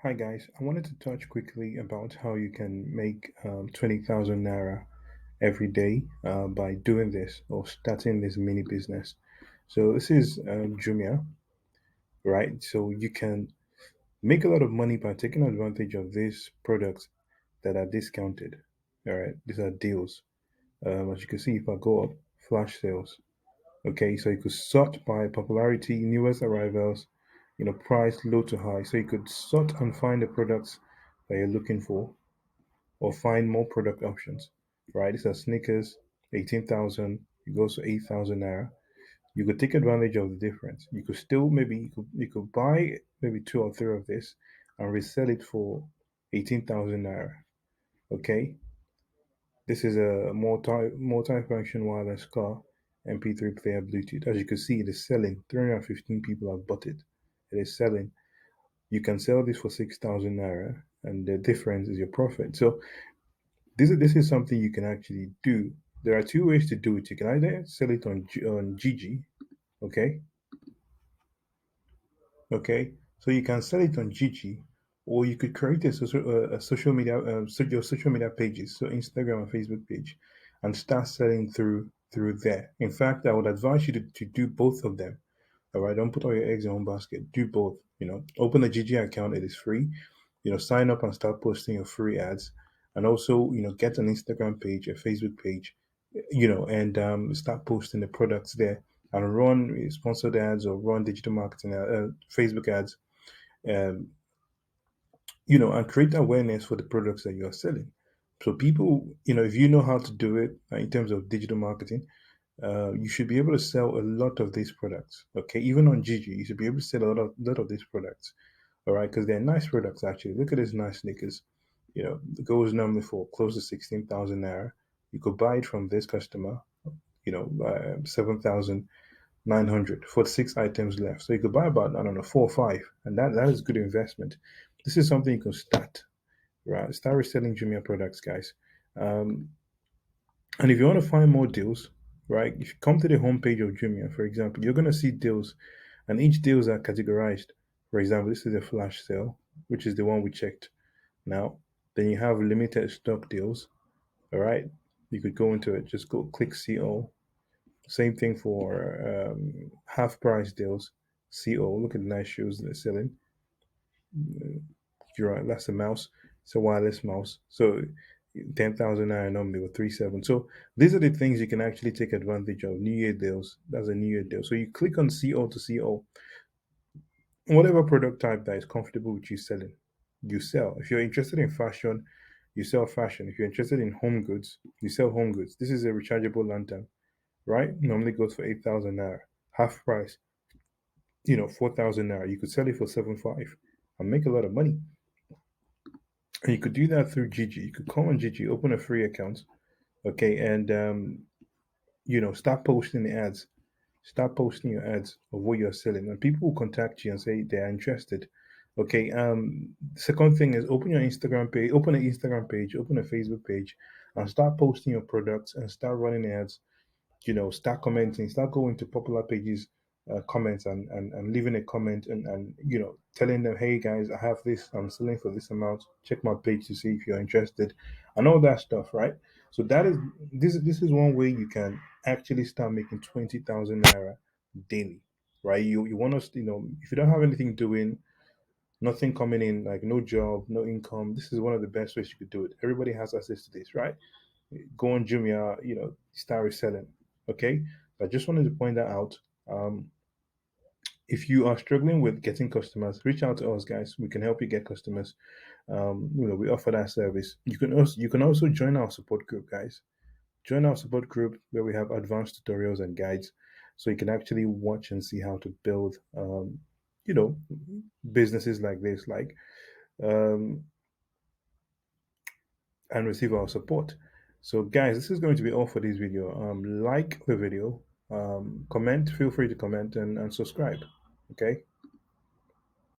Hi guys, I wanted to touch quickly about how you can make 20,000 naira every day by doing this or starting this mini business. So this is Jumia, right? So you can make a lot of money by taking advantage of these products that are discounted. All right, these are deals. As you can see, if I go up, flash sales. Okay, so you could sort by popularity, newest arrivals, price low to high. So you could sort and find the products that you're looking for or find more product options, right? These are sneakers, 18,000, it goes to 8,000 naira. You could take advantage of the difference. You could still maybe you could buy maybe two or three of this and resell it for 18,000 naira. Okay, this is a multi-function wireless car MP3 player Bluetooth. As you can see, it is selling. 315 people have bought it. It is selling. You can sell this for 6,000 naira, and the difference is your profit. So this is something you can actually do. There are two ways to do it. You can either sell it on Gigi, okay, okay. So you can sell it on Gigi, or you could create a social media, your social media pages, so Instagram and Facebook page, and start selling through there. In fact, I would advise you to do both of them. All right, don't put all your eggs in one basket. Do both. Open a Gigi account. It is free. Sign up and start posting your free ads, and also get an Instagram page, a Facebook page, and start posting the products there and run sponsored ads or run digital marketing, Facebook ads, um, and create awareness for the products that you are selling. So people, if you know how to do it in terms of digital marketing, you should be able to sell a lot of these products. Okay, even on Gigi, you should be able to sell a lot of these products. All right, because they're nice products actually. Look at these nice sneakers. It goes normally for close to 16,000 naira. You could buy it from this customer. 7,900 for six items left. So you could buy about, I don't know, four or five, and that is good investment. This is something you can start. Right, start reselling Jumia products, guys. Um, and if you want to find more deals, right, if you come to the homepage of Jumia, for example, you're going to see deals, and each deals are categorized. For example, this is a flash sale, which is the one we checked now. Then you have limited stock deals. All right, you could go into it, just go click CO. Same thing for half price deals. CO. Look at the nice shoes they're selling. You're right, that's a mouse. It's a wireless mouse. So 10,000 naira normally with 3.7. So these are the things you can actually take advantage of. New Year deals. That's a New Year deal. So you click on CO to CO. Whatever product type that is comfortable with you selling, you sell. If you're interested in fashion, you sell fashion. If you're interested in home goods, you sell home goods. This is a rechargeable lantern, right? Normally goes for 8,000 naira. Half price, 4,000 naira. You could sell it for 7.5 and make a lot of money. And you could do that through Gigi. You could come on Gigi, open a free account, okay, and start posting the ads. Start posting your ads of what you're selling, and people will contact you and say they are interested. Okay. Second thing is open your Instagram page, open an Instagram page, open a Facebook page, and start posting your products and start running ads. Start commenting, start going to popular pages, comments and leaving a comment and telling them, hey guys, I have this, I'm selling for this amount. Check my page to see if you're interested, and all that stuff, right? So this is one way you can actually start making 20,000 naira daily, right? You want us, if you don't have anything doing, nothing coming in, like no job, no income, this is one of the best ways you could do it. Everybody has access to this, right? Go on Jumia, start reselling. Okay. I just wanted to point that out. Um, if you are struggling with getting customers, reach out to us, guys. We can help you get customers. We offer that service. You can also join our support group, guys. Join our support group where we have advanced tutorials and guides, so you can actually watch and see how to build, you know, businesses like this, um, and receive our support. So, guys, this is going to be all for this video. Like the video, comment, feel free to comment and subscribe. Okay.